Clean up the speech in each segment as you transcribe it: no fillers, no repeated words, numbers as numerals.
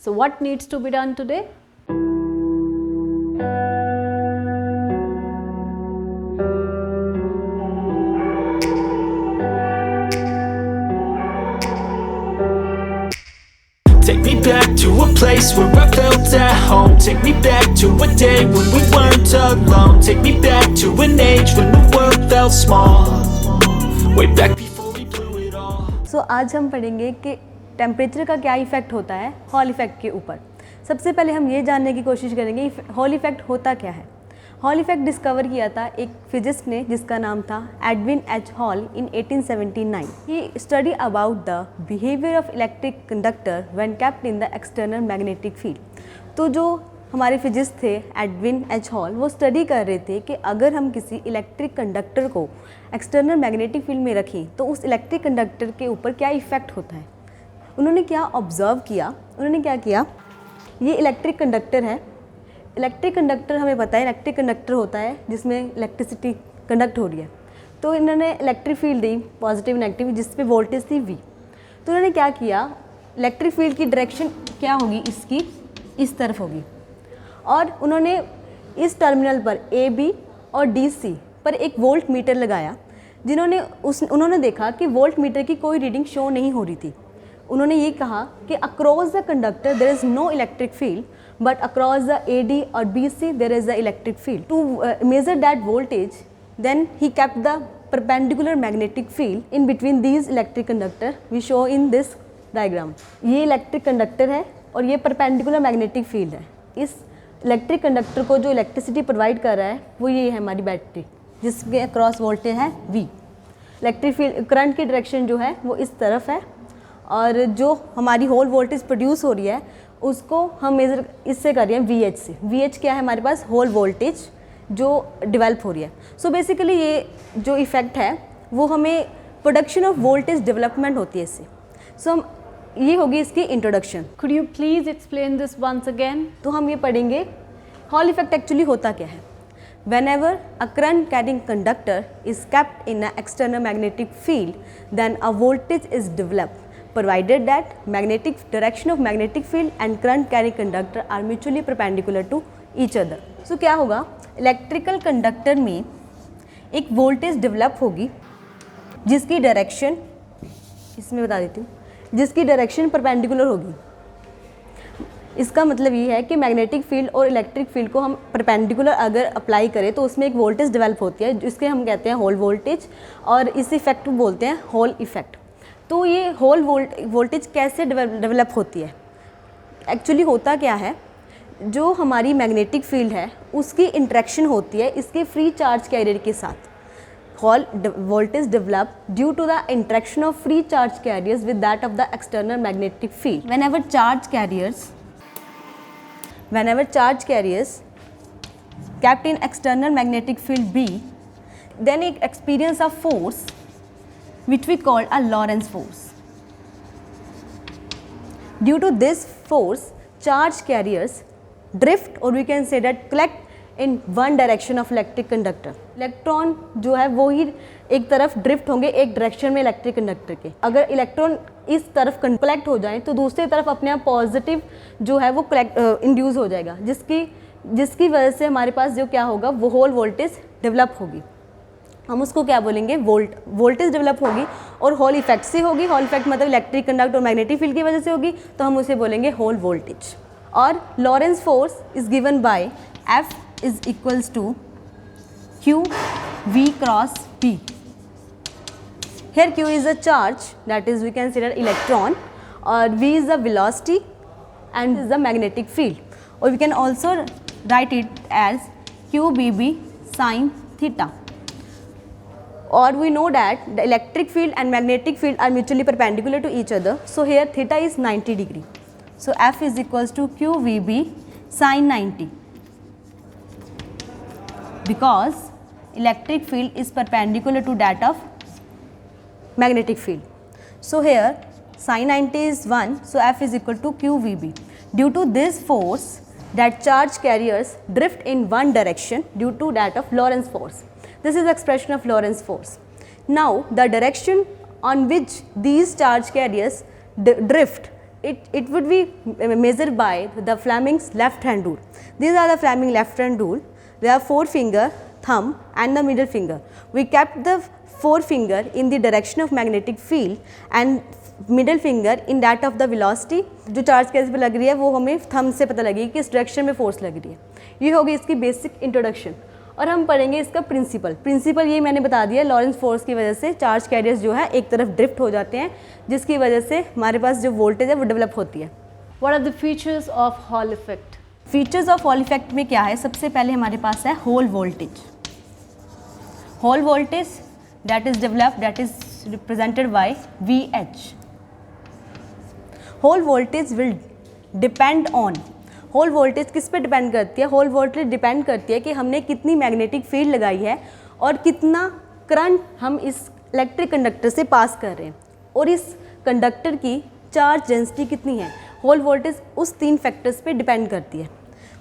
So what needs to be done today? Take me back to a place where I felt at home. Take me back to a day when we weren't alone. Take me back to an age when the world felt small. Way back before we blew it all. So आज हम पढ़ेंगे कि temperature का क्या effect होता है hall effect के ऊपर। सबसे पहले हम ये जानने की कोशिश करेंगे हॉल इफ़ेक्ट होता क्या है। हॉल इफ़ेक्ट डिस्कवर किया था एक फिजिस्ट ने जिसका नाम था Edwin H hall in 1879। He study about the behaviour of electric conductor when kept in the external magnetic field. तो जो हमारे फिजिस्ट थे एडविन एच हॉल, वो स्टडी कर रहे थे कि अगर हम किसी इलेक्ट्रिक कंडक्टर को एक्सटर्नल मैग्नेटिक फील्ड में रखें तो उस इलेक्ट्रिक कंडक्टर के ऊपर क्या इफ़ेक्ट होता है। उन्होंने क्या ऑब्ज़र्व किया, उन्होंने क्या किया, ये इलेक्ट्रिक कंडक्टर है। इलेक्ट्रिक कंडक्टर हमें पता है इलेक्ट्रिक कंडक्टर होता है जिसमें इलेक्ट्रिसिटी कंडक्ट हो रही है। तो इन्होंने electric field the positive negative जिस पे वोल्टेज थी V। तो उन्होंने क्या किया, इलेक्ट्रिक फील्ड की डायरेक्शन क्या होगी, इसकी इस तरफ होगी। और उन्होंने इस टर्मिनल पर AB और DC पर एक वोल्ट मीटर लगाया। उन्होंने देखा कि वोल्ट मीटर की कोई रीडिंग शो नहीं हो रही थी। उन्होंने ये कहा कि across the conductor there is no electric field but across the AD or BC there is the electric field. To measure that voltage, then he kept the perpendicular magnetic field in between these electric conductor we show in this diagram. ये electric conductor है और ये perpendicular magnetic field है। इस electric conductor को जो electricity provide कर रहा है वो ये है हमारी बैटरी जिसके अक्रॉस वोल्टेज है V। इलेक्ट्रिक फील्ड करंट की डायरेक्शन जो है वो इस तरफ है और जो हमारी होल वोल्टेज प्रोड्यूस हो रही है उसको हम मेज़र इससे कर रहे हैं VH से। VH क्या है हमारे पास, होल वोल्टेज जो डेवलप हो रही है। सो बेसिकली ये जो इफ़ेक्ट है वो हमें प्रोडक्शन ऑफ वोल्टेज डेवलपमेंट होती है इससे। सो हम ये होगी इसकी introduction. Could you please explain this once again. तो हम ये पढ़ेंगे हॉल इफ़ेक्ट एक्चुअली होता क्या है। Whenever a current carrying conductor is kept in an external magnetic field, then a voltage is developed provided that magnetic direction of magnetic field and current carrying conductor are mutually perpendicular to each other. So क्या होगा, electrical conductor में एक voltage develop होगी जिसकी direction, इसमें बता देती हूँ, जिसकी डायरेक्शन परपेंडिकुलर होगी। इसका मतलब ये है कि मैग्नेटिक फील्ड और इलेक्ट्रिक फील्ड को हम परपेंडिकुलर अगर अप्लाई करें तो उसमें एक वोल्टेज डेवलप होती है जिसके हम कहते हैं होल वोल्टेज और इस इफेक्ट को बोलते हैं होल इफेक्ट। तो ये होल वोल्टेज कैसे डेवलप होती है, एक्चुअली होता क्या है, जो हमारी मैग्नेटिक फील्ड है उसकी इंटरेक्शन होती है इसके फ्री चार्ज कैरियर के साथ। Hall voltage develop due to the interaction of free charge carriers with that of the external magnetic field. whenever charge carriers kept in external magnetic field B, then it experience a force which we call a Lorentz force. Due to this force, charge carriers drift or we can say that collect in one direction of electric conductor. Electron जो है वो ही एक तरफ drift होंगे एक direction में electric conductor के। अगर इलेक्ट्रॉन इस तरफ कलेक्ट हो जाए तो दूसरी तरफ अपने आप पॉजिटिव जो है वो इंड्यूस हो जाएगा जिसकी वजह से हमारे पास जो क्या होगा वो होल वोल्टेज डेवलप होगी। हम उसको क्या बोलेंगे, वोल्टेज डेवलप होगी और होल इफेक्ट से होगी। होल इफेक्ट मतलब इलेक्ट्रिक कंडक्ट और मैग्नेटिक फील्ड की वजह से होगी तो हम उसे बोलेंगे होल वोल्टेज। और Lorentz force is given by F is equals to Q V cross P। Here Q is a charge, that is we can consider electron, or V is the velocity and is the magnetic field, or we can also write it as QBB sin theta. Or we know that the electric field and magnetic field are mutually perpendicular to each other. So here theta is 90 degree. So F is equals to QVB sin 90 because electric field is perpendicular to that of magnetic field. So here sin 90 is 1, so F is equal to QVB. Due to this force that charge carriers drift in one direction due to that of Lorentz force. This is the expression of Lorentz force. Now the direction on which these charge carriers drift, it would be measured by the Fleming's left hand rule. These are the Fleming left hand rule. There are 4 finger, thumb and the middle finger. We kept the 4 finger in the direction of magnetic field and middle finger in that of the velocity. जो charge carriers पे लग रही है वो हमें thumb से पता लगेगी कि इस डायरेक्शन में फोर्स लग रही है. ये होगी इसकी बेसिक इंट्रोडक्शन. और हम पढ़ेंगे इसका प्रिंसिपल ये मैंने बता दिया, लॉरेंस फोर्स की वजह से चार्ज कैरियर्स जो है एक तरफ ड्रिफ्ट हो जाते हैं, जिसकी वजह से हमारे पास जो वोल्टेज है वो डेवलप होती है. What are the features of Hall effect? Features of Hall effect में क्या है, सबसे पहले हमारे पास है Hall voltage. Hall voltage that is developed, that is represented by VH. Hall voltage will depend on, Hall voltage किस पे डिपेंड करती है, होल वोल्टेज डिपेंड करती है कि हमने कितनी मैग्नेटिक फील्ड लगाई है और कितना करंट हम इस इलेक्ट्रिक कंडक्टर से पास कर रहे हैं और इस कंडक्टर की चार्ज डेंसिटी कितनी है. होल वोल्टेज उस 3 फैक्टर्स पे डिपेंड करती है.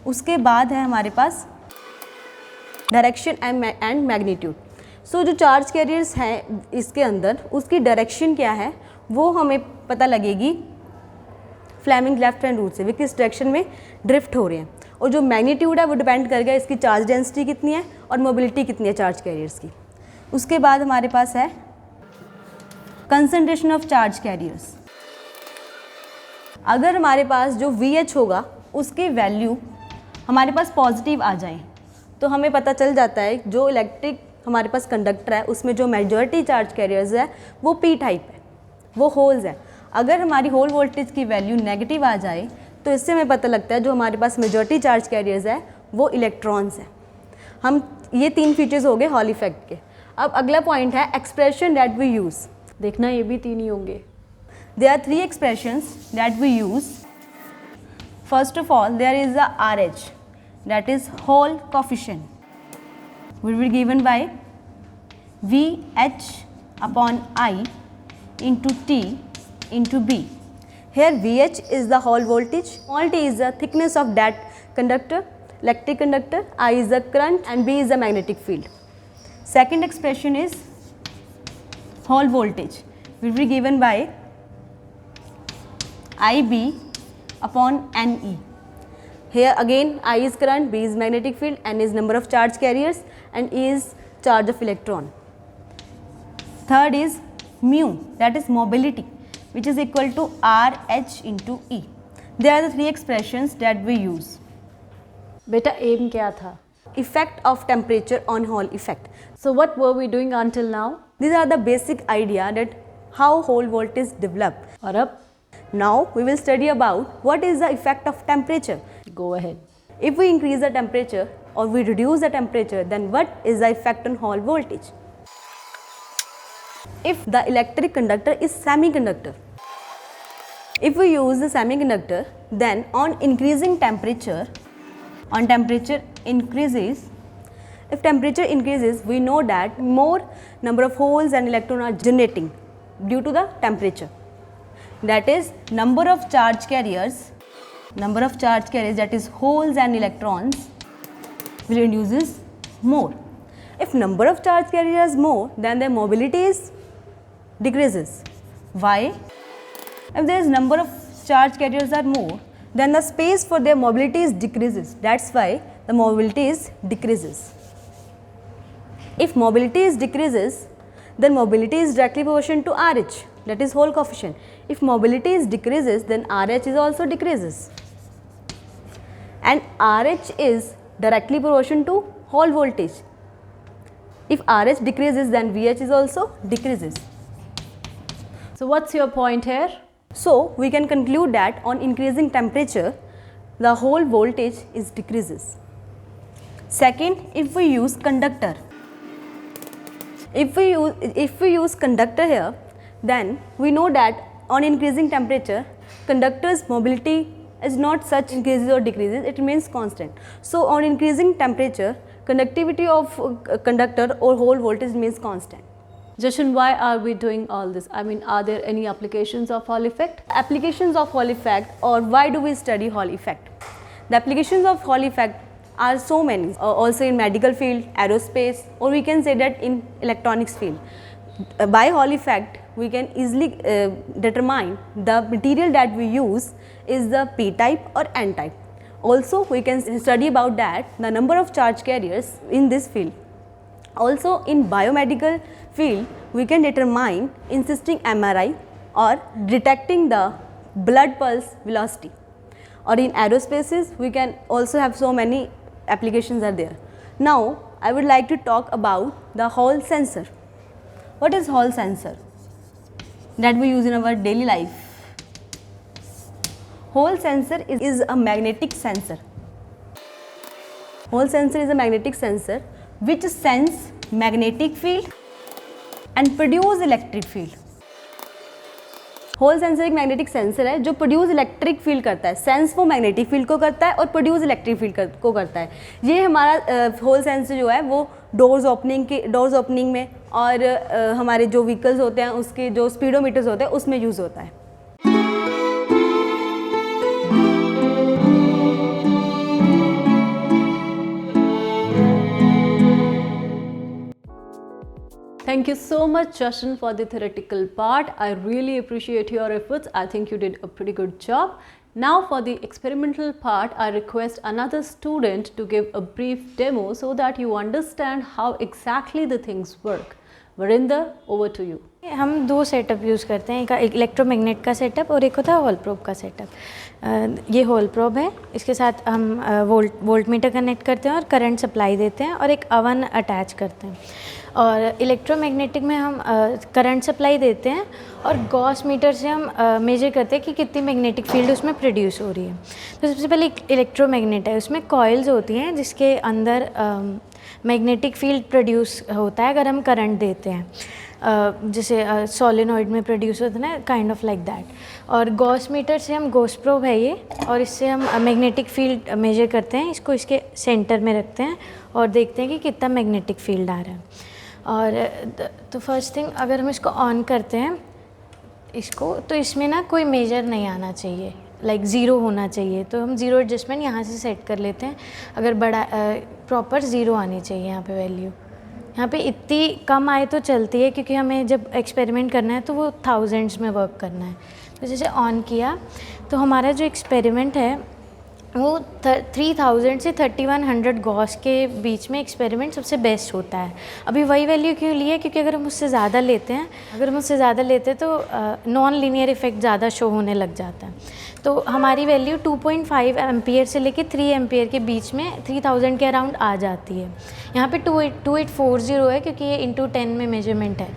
उसके बाद है हमारे पास डायरेक्शन एंड मैग्नीट्यूड. सो जो चार्ज कैरियर्स हैं इसके अंदर उसकी डायरेक्शन क्या है वो हमें पता लगेगी फ्लेमिंग लेफ्ट हैंड रूल से, वे किस डायरेक्शन में ड्रिफ्ट हो रहे हैं. और जो मैग्नीट्यूड है वो डिपेंड करेगा इसकी चार्ज डेंसिटी कितनी है और मोबिलिटी कितनी है चार्ज कैरियर्स की. उसके बाद हमारे पास है कंसंट्रेशन ऑफ चार्ज कैरियर्स. अगर हमारे पास जो VH होगा उसकी वैल्यू हमारे पास पॉजिटिव आ जाए तो हमें पता चल जाता है जो इलेक्ट्रिक हमारे पास कंडक्टर है उसमें जो मेजॉरिटी चार्ज कैरियर्स है वो P टाइप है, वो होल्स है. अगर हमारी होल वोल्टेज की वैल्यू नेगेटिव आ जाए तो इससे हमें पता लगता है जो हमारे पास मेजॉरिटी चार्ज कैरियर्स है वो इलेक्ट्रॉन्स है. हम ये 3 फीचर्स हो गए हॉल इफेक्ट के. अब अगला पॉइंट है एक्सप्रेशन दैट वी यूज़. देखना ये भी 3 ही होंगे. There are 3 expressions that we use. First of all, there is the RH, that is Hall coefficient, will be given by VH upon I into T into B. Here VH is the Hall voltage, small t is the thickness of that conductor, electric conductor, I is the current and B is the magnetic field. Second expression is Hall voltage, will be given by IB upon NE. Here again I is current, B is magnetic field, N is number of charge carriers and E is charge of electron. Third is mu, that is mobility, which is equal to RH into E. There are the 3 expressions that we use. बेटा M क्या था? Effect of temperature on Hall effect. So what were we doing until now? These are the basic idea that how Hall voltage develop. और अब Now we will study about what is the effect of temperature. go ahead. If we increase the temperature or we reduce the temperature, then what is the effect on Hall voltage? If the electric conductor is semiconductor, if we use the semiconductor, then on increasing temperature, on temperature increases, if temperature increases, we know that more number of holes and electrons are generating due to the temperature. That is number of charge carriers that is holes and electrons will induces more. If number of charge carriers is more, then their mobility is decreases. Why? If there is number of charge carriers are more, then the space for their mobility is decreases. That's why the mobility is decreases. If mobility is decreases, then mobility is directly proportional to RH, that is Hall coefficient. If mobility is decreases, then RH is also decreases, and RH is directly proportional to Hall voltage. If RH decreases, then VH is also decreases. So what's your point here? So we can conclude that on increasing temperature, the Hall voltage is decreases. Second, if we use conductor, if we use conductor here, then we know that on increasing temperature, conductor's mobility is not such increases or decreases, it remains constant. So on increasing temperature, conductivity of conductor or Hall voltage remains constant. Jashan, why are we doing all this? I mean, are there any applications of Hall effect? Applications of Hall effect, or why do we study Hall effect? The applications of Hall effect are so many, also in medical field, aerospace, or we can say that in electronics field. By Hall effect, we can easily determine the material that we use is the p type or n type. Also we can study about that the number of charge carriers in this field. Also in biomedical field we can determine insisting MRI or detecting the blood pulse velocity, or in aerospaces we can also have so many applications are there. Now I would like to talk about the Hall sensor. What is Hall sensor that we use in our daily life? Hall sensor is a magnetic sensor. Hall sensor is a magnetic sensor which sense magnetic field and produce electric field. Hall sensor एक magnetic sensor है जो produce electric field करता है, sense वो magnetic field को करता है और प्रोड्यूस इलेक्ट्रिक फील्ड को करता है। ये हमारा होल सेंसर जो है वो डोर्स ओपनिंग में और हमारे जो व्हीकल्स होते हैं उसके जो स्पीडोमीटर्स होते हैं उसमें यूज़ होता है। Thank you so much, Jashan, for the theoretical part. I really appreciate your efforts. I think you did a pretty good job. Now for the experimental part, I request another student to give a brief demo so that you understand how exactly the things work. Varinder, over to you. हम दो setup use करते हैं, एक electromagnet का setup और एक होता है हॉल प्रोब का सेटअप। ये हॉल प्रोब है, इसके साथ हम वोल्ट मीटर कनेक्ट करते हैं और करंट सप्लाई देते हैं और एक अवन अटैच करते हैं। और इलेक्ट्रोमैग्नेटिक में हम करंट सप्लाई देते हैं और गॉस मीटर से हम मेजर करते हैं कि कितनी मैग्नेटिक फील्ड उसमें प्रोड्यूस हो रही है। तो सबसे पहले इलेक्ट्रोमैग्नेट है, उसमें कॉइल्स होती हैं जिसके अंदर मैग्नेटिक फील्ड प्रोड्यूस होता है अगर हम करंट देते हैं, जैसे सोलेनॉइड में प्रोड्यूस होता है ना, काइंड ऑफ लाइक दैट। और गॉस मीटर से हम गॉस प्रोब है ये, और इससे हम मैग्नेटिक फील्ड मेजर करते हैं, इसको इसके सेंटर में रखते हैं और देखते हैं कि कितना मैग्नेटिक फील्ड आ रहा है। और तो फर्स्ट थिंग अगर हम इसको ऑन करते हैं इसको, तो इसमें ना कोई मेजर नहीं आना चाहिए, लाइक ज़ीरो होना चाहिए। तो हम ज़ीरो एडजस्टमेंट यहाँ से सेट कर लेते हैं। अगर बड़ा प्रॉपर ज़ीरो आनी चाहिए यहाँ पे वैल्यू। यहाँ पे इतनी कम आए तो चलती है क्योंकि हमें जब एक्सपेरिमेंट करना है तो वो थाउजेंड्स में वर्क करना है। तो जैसे ऑन किया तो हमारा जो एक्सपेरिमेंट है वो 3000 से 3100 गॉस के बीच में एक्सपेरिमेंट सबसे बेस्ट होता है। अभी वही वैल्यू क्यों ली है, क्योंकि अगर हम उससे ज़्यादा लेते हैं तो नॉन लीनियर इफेक्ट ज़्यादा शो होने लग जाता है। तो हमारी वैल्यू 2.5 एम्पियर से लेके 3 एम्पियर के बीच में 3000 के अराउंड आ जाती है। यहाँ पे 2840 है क्योंकि ये इंटू 10 में मेजरमेंट है।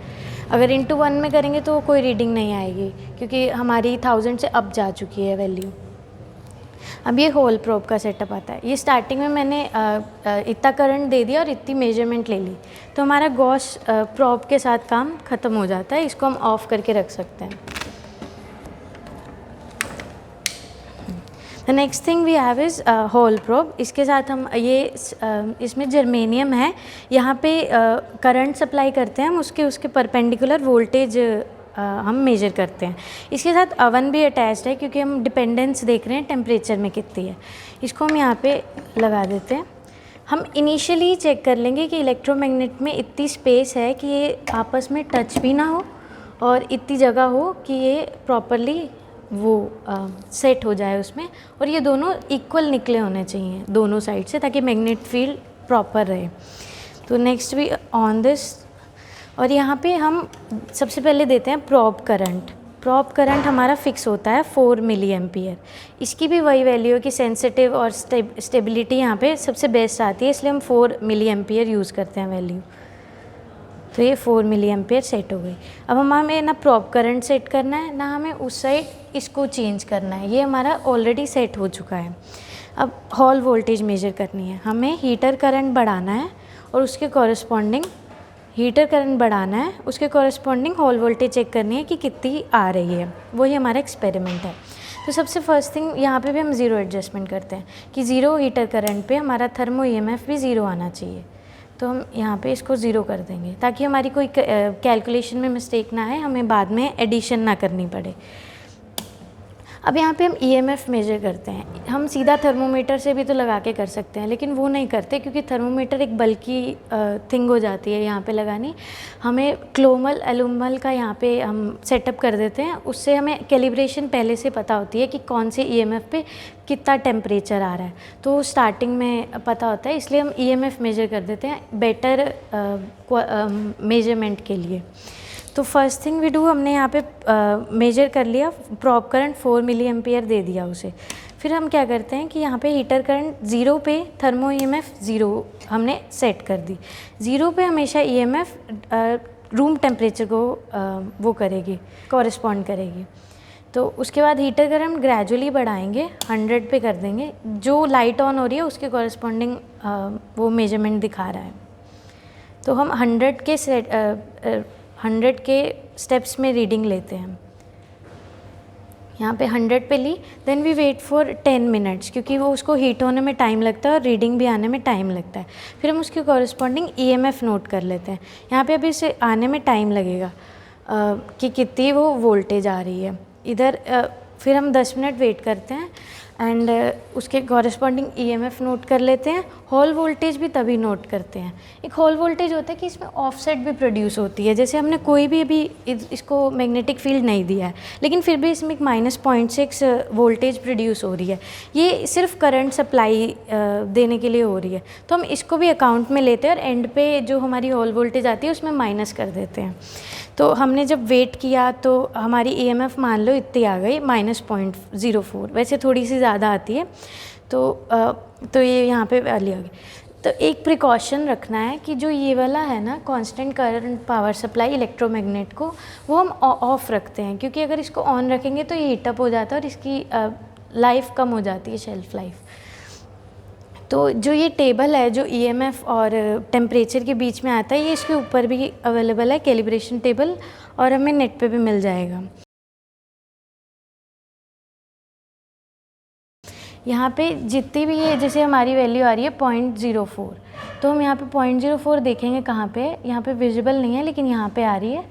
अगर इंटू 1 में करेंगे तो कोई रीडिंग नहीं आएगी क्योंकि हमारी 1000 से अब जा चुकी है वैल्यू। अब ये होल प्रोब का सेटअप आता है। ये स्टार्टिंग में मैंने इतना करंट दे दिया और इतनी मेजरमेंट ले ली, तो हमारा गॉस प्रोब के साथ काम ख़त्म हो जाता है। इसको हम ऑफ़ करके रख सकते हैं। The next thing we have is Hall probe. इसके साथ हम इसमें जर्मेनियम है, यहाँ पे करंट सप्लाई करते हैं हम, उसके परपेंडिकुलर वोल्टेज हम मेजर करते हैं। इसके साथ अवन भी अटैच्ड है क्योंकि हम डिपेंडेंस देख रहे हैं टेम्परेचर में कितनी है। इसको हम यहाँ पे लगा देते हैं। हम इनिशियली चेक कर लेंगे कि इलेक्ट्रोमैग्नेट में इतनी स्पेस है कि ये आपस में टच भी ना हो और इतनी जगह हो कि ये प्रॉपरली वो सेट हो जाए उसमें, और ये दोनों इक्वल निकले होने चाहिए दोनों साइड से ताकि मैग्नेट फील्ड प्रॉपर रहे। तो नेक्स्ट वी ऑन दिस, और यहाँ पे हम सबसे पहले देते हैं प्रोब करंट। प्रोब करंट हमारा फिक्स होता है 4 मिली एम्पियर। इसकी भी वही वैल्यू है कि सेंसिटिव और स्टेबिलिटी यहाँ पे सबसे बेस्ट आती है, इसलिए हम 4 मिली एम्पियर यूज़ करते हैं वैल्यू। तो ये 4 मिली एम्पियर सेट हो गई। अब हमें ना प्रोब करंट सेट करना है ना हमें उस साइड इसको चेंज करना है, ये हमारा ऑलरेडी सेट हो चुका है। अब हॉल वोल्टेज मेजर करनी है, हमें हीटर करंट बढ़ाना है और उसके कॉरस्पॉन्डिंग हॉल वोल्टेज चेक करनी है कि कितनी आ रही है। वही हमारा एक्सपेरिमेंट है। तो सबसे फर्स्ट थिंग यहाँ पे भी हम ज़ीरो एडजस्टमेंट करते हैं कि ज़ीरो हीटर करंट पे हमारा थर्मो ईएमएफ भी ज़ीरो आना चाहिए। तो हम यहाँ पे इसको ज़ीरो कर देंगे ताकि हमारी कोई कैलकुलेशन में मिस्टेक ना आए, हमें बाद में एडिशन ना करनी पड़े। अब यहाँ पे हम ईएमएफ मेजर करते हैं। हम सीधा थर्मोमीटर से भी तो लगा के कर सकते हैं, लेकिन वो नहीं करते क्योंकि थर्मोमीटर एक बल्कि थिंग हो जाती है यहाँ पे लगानी। हमें क्लोमल एलुमल का यहाँ पे हम सेटअप कर देते हैं, उससे हमें कैलिब्रेशन पहले से पता होती है कि कौन से ईएमएफ पे कितना टेम्परेचर आ रहा है, तो स्टार्टिंग में पता होता है, इसलिए हम ईएमएफ मेजर कर देते हैं बेटर मेजरमेंट के लिए। तो फर्स्ट थिंग वी डू, हमने यहाँ पे मेजर कर लिया, प्रॉप करंट 4 मिली एम्पियर दे दिया उसे। फिर हम क्या करते हैं कि यहाँ पे हीटर करंट 0 पे थर्मो ईएमएफ 0 हमने सेट कर दी। 0 पे हमेशा ईएमएफ रूम टेम्परेचर को वो करेगी, कॉरेस्पॉन्ड करेगी। तो उसके बाद हीटर करंट ग्रेजुअली बढ़ाएंगे, 100 पे कर देंगे, जो लाइट ऑन हो रही है उसके कॉरेस्पॉन्डिंग वो मेजरमेंट दिखा रहा है। तो हम 100 के स्टेप्स में रीडिंग लेते हैं। यहाँ पे 100 पे ली, then we wait for 10 minutes, क्योंकि वो उसको हीट होने में टाइम लगता है और रीडिंग भी आने में टाइम लगता है। फिर हम उसके कॉरेस्पॉन्डिंग ईएमएफ नोट कर लेते हैं। यहाँ पे अभी इसे आने में टाइम लगेगा कि कितनी वो वोल्टेज आ रही है इधर। फिर हम 10 मिनट वेट करते हैं एंड उसके कॉरेस्पॉन्डिंग ईएमएफ नोट कर लेते हैं। हॉल वोल्टेज भी तभी नोट करते हैं। एक हॉल वोल्टेज होता है कि इसमें ऑफसेट भी प्रोड्यूस होती है, जैसे हमने कोई भी अभी इसको मैग्नेटिक फील्ड नहीं दिया है, लेकिन फिर भी इसमें एक -0.6 वोल्टेज प्रोड्यूस हो रही है। ये सिर्फ करंट सप्लाई देने के लिए हो रही है, तो हम इसको भी अकाउंट में लेते हैं और एंड पे जो हमारी हॉल वोल्टेज आती है उसमें माइनस कर देते हैं। तो हमने जब वेट किया तो हमारी ईएमएफ मान लो इतनी आ गई -0.04, वैसे थोड़ी सी ज़्यादा आती है, तो ये यहाँ पे वैल्यू आ गई। तो एक प्रिकॉशन रखना है कि जो ये वाला है ना constant current power supply electromagnet को, वो हम ऑफ रखते हैं, क्योंकि अगर इसको ऑन रखेंगे तो ये हीटअप हो जाता है और इसकी लाइफ कम हो जाती है, शेल्फ लाइफ। तो जो ये टेबल है जो ईएमएफ और टेम्परेचर के बीच में आता है, ये इसके ऊपर भी अवेलेबल है, कैलिब्रेशन टेबल, और हमें नेट पे भी मिल जाएगा। यहाँ पे जितनी भी ये जैसे हमारी वैल्यू आ रही है 0.04, तो हम यहाँ पे 0.04 देखेंगे कहाँ पे, यहाँ पे विजिबल नहीं है लेकिन यहाँ पे आ रही है,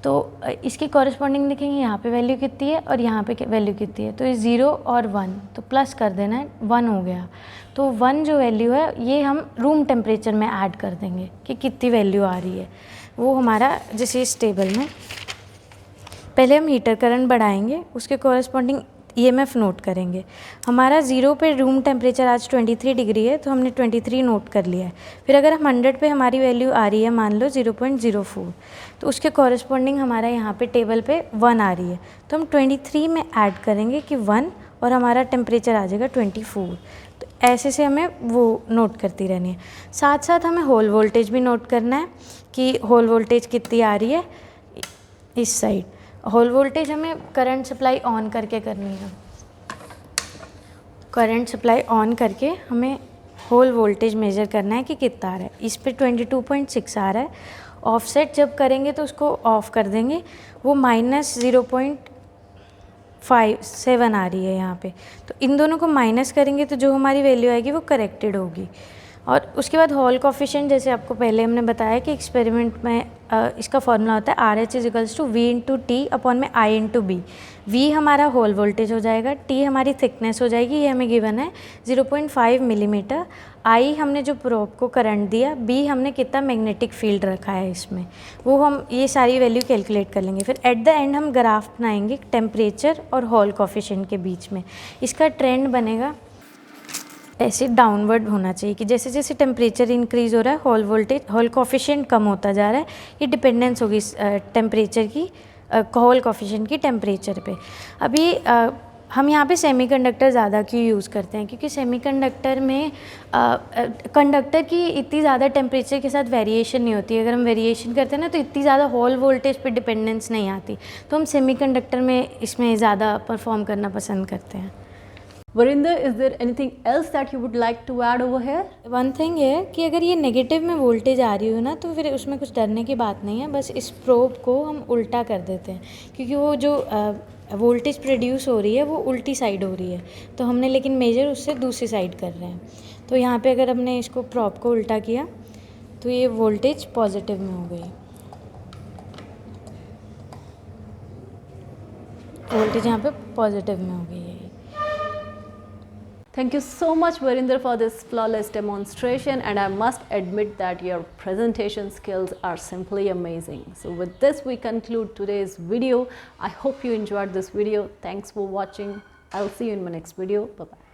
तो इसकी कॉरेस्पॉन्डिंग देखेंगे यहाँ पे वैल्यू कितनी है और यहाँ पे वैल्यू कितनी है। तो ये 0 और 1, तो प्लस कर देना है, 1 हो गया। तो 1 जो वैल्यू है ये हम रूम टेम्परेचर में ऐड कर देंगे कि कितनी वैल्यू आ रही है, वो हमारा जैसे इस टेबल में। पहले हम हीटर करंट बढ़ाएंगे, उसके कॉरेस्पॉन्डिंग ईएमएफ नोट करेंगे। हमारा 0 पे रूम टेम्परेचर आज 23 डिग्री है, तो हमने 23 नोट कर लिया है। फिर अगर हम 100 पे हमारी वैल्यू आ रही है मान लो 0.04, तो उसके कॉरेस्पॉन्डिंग हमारा यहाँ पे टेबल पे 1 आ रही है, तो हम 23 में ऐड करेंगे कि 1, और हमारा टेम्परेचर आ जाएगा 24। तो ऐसे से हमें वो नोट करती रहनी है। साथ साथ हमें होल वोल्टेज भी नोट करना है कि होल वोल्टेज कितनी आ रही है इस साइड। होल वोल्टेज हमें करंट सप्लाई ऑन करके करनी है। करंट सप्लाई ऑन करके हमें होल वोल्टेज मेज़र करना है कि कितना आ रहा है। इस पे 22.6 आ रहा है। ऑफसेट जब करेंगे तो उसको ऑफ कर देंगे, वो -0.57 आ रही है यहाँ पे। तो इन दोनों को माइनस करेंगे तो जो हमारी वैल्यू आएगी वो करेक्टेड होगी। और उसके बाद हॉल कोफिशिएंट, जैसे आपको पहले हमने बताया कि एक्सपेरिमेंट में इसका फॉर्मूला होता है RH = V/T/I/B। V हमारा होल वोल्टेज हो जाएगा, T हमारी थिकनेस हो जाएगी, ये हमें गिवन है 0.5 मिलीमीटर। I हमने जो प्रोब को करंट दिया, B हमने कितना मैग्नेटिक फील्ड रखा है इसमें, वो हम ये सारी वैल्यू कैलकुलेट कर लेंगे। फिर एट द एंड हम ग्राफ बनाएंगे टेम्परेचर और हॉल कोफिशिएंट के बीच में। इसका ट्रेंड बनेगा ऐसे डाउनवर्ड होना चाहिए कि जैसे जैसे टेम्परेचर इंक्रीज़ हो रहा है हॉल कोफिशिएंट कम होता जा रहा है। ये डिपेंडेंस होगी टेम्परेचर की, हॉल कोफिशिएंट की टेम्परेचर पे। अभी हम यहाँ पे सेमीकंडक्टर ज़्यादा क्यों यूज़ करते हैं, क्योंकि सेमीकंडक्टर में कंडक्टर की इतनी ज़्यादा टेम्परेचर के साथ वेरिएशन नहीं होती है। अगर हम वेरिएशन करते हैं ना तो इतनी ज़्यादा हॉल वोल्टेज पे डिपेंडेंस नहीं आती, तो हम सेमीकंडक्टर में इसमें ज़्यादा परफॉर्म करना पसंद करते हैं। Varinder, is there anything else that you would like to add over here? One thing है कि अगर ये नेगेटिव में वोल्टेज आ रही हो ना तो फिर उसमें कुछ डरने की बात नहीं है। बस इस प्रोब को हम उल्टा कर देते हैं, क्योंकि वो जो वोल्टेज प्रोड्यूस हो रही है वो उल्टी साइड हो रही है, तो हमने लेकिन मेजर उससे दूसरी साइड कर रहे हैं। तो यहाँ पे अगर हमने इसको प्रोब को उल्टा किया तो ये वोल्टेज पॉजिटिव में हो गई। वोल्टेज यहाँ पे पॉजिटिव में हो गई है। Thank you so much, Varinder, for this flawless demonstration, and I must admit that your presentation skills are simply amazing. So with this we conclude today's video. I hope you enjoyed this video. Thanks for watching. I'll see you in my next video. Bye bye.